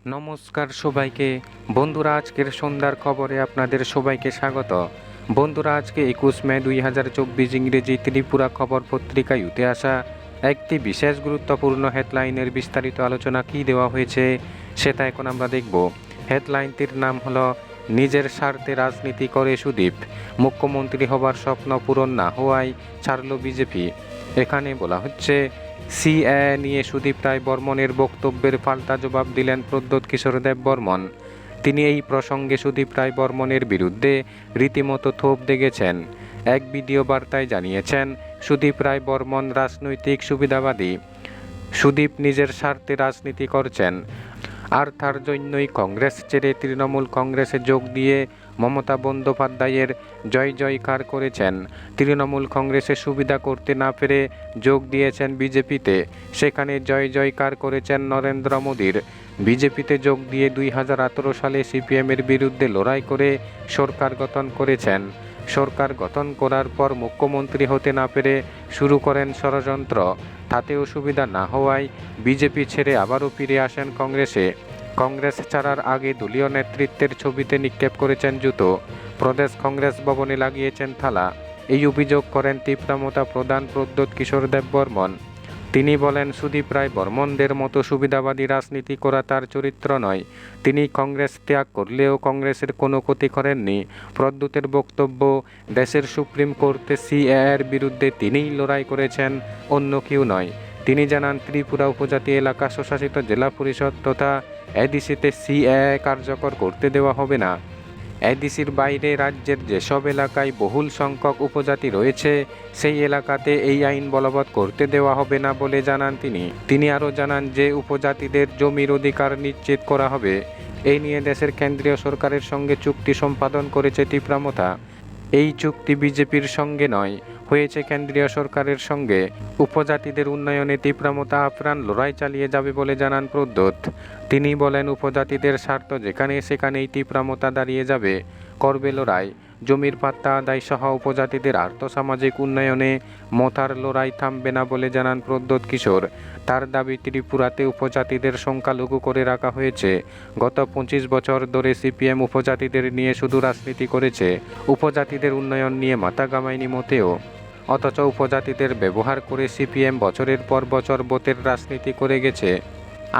নমস্কার সবাইকে বন্ধুরা, আজকের সন্ধ্যার খবরে আপনাদের সবাইকে স্বাগত। বন্ধুরা, আজকে 21 মে 2024 ইংরেজি ত্রিপুরা খবর পত্রিকায় উঠে আসা একটি বিশেষ গুরুত্বপূর্ণ হেডলাইনের বিস্তারিত আলোচনা কী দেওয়া হয়েছে সেটা এখন আমরা দেখব। হেডলাইনটির নাম হলো নিজের স্বার্থে রাজনীতি করে সুদীপ, মুখ্যমন্ত্রী হবার স্বপ্ন পূরণ না হওয়ায় ছাড়ল বিজেপি। এখানে বলা হচ্ছে, সিএ নিয়ে সুদীপ রায় বর্মনের বক্তব্যের পাল্টা জবাব দিলেন প্রদ্যোৎ কিশোর দেব বর্মন। তিনি এই প্রসঙ্গে সুদীপ রায় বর্মনের বিরুদ্ধে রীতিমতো থোপ দেগেছেন। এক ভিডিও বার্তায় জানিয়েছেন, সুদীপ রায় বর্মন রাজনৈতিক সুবিধাবাদী। সুদীপ নিজের স্বার্থে রাজনীতি করছেন, আর তার জন্যই কংগ্রেস ছেড়ে তৃণমূল কংগ্রেসে যোগ দিয়ে মমতা বন্দ্যোপাধ্যায়ের জয় জয়কার করেছেন। তৃণমূল কংগ্রেসে সুবিধা করতে না পেরে যোগ দিয়েছেন বিজেপিতে, সেখানে জয় জয়কার করেছেন নরেন্দ্র মোদীর। বিজেপিতে যোগ দিয়ে 2018 সালে সিপিএমের বিরুদ্ধে লড়াই করে সরকার গঠন করেছেন। সরকার গঠন করার পর মুখ্যমন্ত্রী হতে না পেরে শুরু করেন ষড়যন্ত্র। তাতেও সুবিধা না হওয়ায় বিজেপি ছেড়ে আবারও ফিরে আসেন কংগ্রেসে। কংগ্রেস ছাড়ার আগে দলীয় নেতৃত্বের ছবিতে নিক্ষেপ করেছেন জুতো, প্রদেশ কংগ্রেস ভবনে লাগিয়েছেন থালা। এই অভিযোগ করেন তীব্রমতা প্রধান প্রদ্যোৎ কিশোর দেব বর্মন। তিনি বলেন, সুদীপ রায় বর্মনদের মতো সুবিধাবাদী রাজনীতি করা তার চরিত্র নয়। তিনি কংগ্রেস ত্যাগ করলেও কংগ্রেসের কোনো ক্ষতি করেননি। প্রদ্যোতের বক্তব্য, দেশের সুপ্রিম কোর্টে সিএএর বিরুদ্ধে তিনিই লড়াই করেছেন, অন্য কেউ নয়। তিনি জানান, ত্রিপুরা উপজাতি এলাকা স্বশাসিত জেলা পরিষদ তথা এডিসিতে সিএএ কার্যকর করতে দেওয়া হবে না। এডিসির বাইরে রাজ্যের যেসব এলাকায় বহুল সংখ্যক উপজাতি রয়েছে সেই এলাকাতে এই আইন বলবৎ করতে দেওয়া হবে না বলে জানান তিনি আরও জানান যে উপজাতিদের জমির অধিকার নিশ্চিত করা হবে। এই নিয়ে দেশের কেন্দ্রীয় সরকারের সঙ্গে চুক্তি সম্পাদন করেছে তীব্রমতা। এই চুক্তি বিজেপির সঙ্গে নয়, হয়েছে কেন্দ্রীয় সরকারের সঙ্গে। উপজাতিদের উন্নয়নে তীব্রমতা আপ্রাণ লড়াই চালিয়ে যাবে বলে জানান প্রদ্যোৎ। তিনি বলেন, উপজাতিদের স্বার্থ যেখানে সেখানেই তীব্রমতা দাঁড়িয়ে যাবে, করবে লড়াই। জমির পাত্তা আদায় সহ উপজাতিদের আর্থসামাজিক উন্নয়নে মথার লড়াই থামবে না বলে জানান প্রদ্যোৎ কিশোর। তার দাবি, ত্রিপুরাতে উপজাতিদের সংখ্যালঘু করে রাখা হয়েছে। গত 25 বছর ধরে সিপিএম উপজাতিদের নিয়ে শুধু রাজনীতি করেছে, উপজাতিদের উন্নয়ন নিয়ে মাথা ঘামায়নি মোটেও। অথচ উপজাতিদের ব্যবহার করে সিপিএম বছরের পর বছর ভোটের রাজনীতি করে গেছে।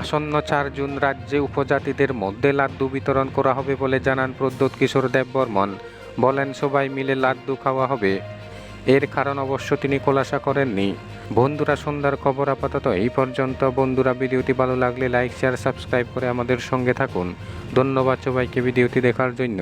আসন্ন 4 জুন রাজ্যে উপজাতিদের মধ্যে লাড্ডু বিতরণ করা হবে বলে জানান প্রদ্যোৎ কিশোর দেব বর্মন। বলেন, সবাই মিলে লাড্ডু খাওয়া হবে। এর কারণ অবশ্য তিনি খোলাসা করেননি। বন্ধুরা, সন্ধ্যার খবর আপাতত এই পর্যন্ত। বন্ধুরা, ভিডিওটি ভালো লাগলে লাইক, শেয়ার, সাবস্ক্রাইব করে আমাদের সঙ্গে থাকুন। ধন্যবাদ সবাইকে ভিডিওটি দেখার জন্য।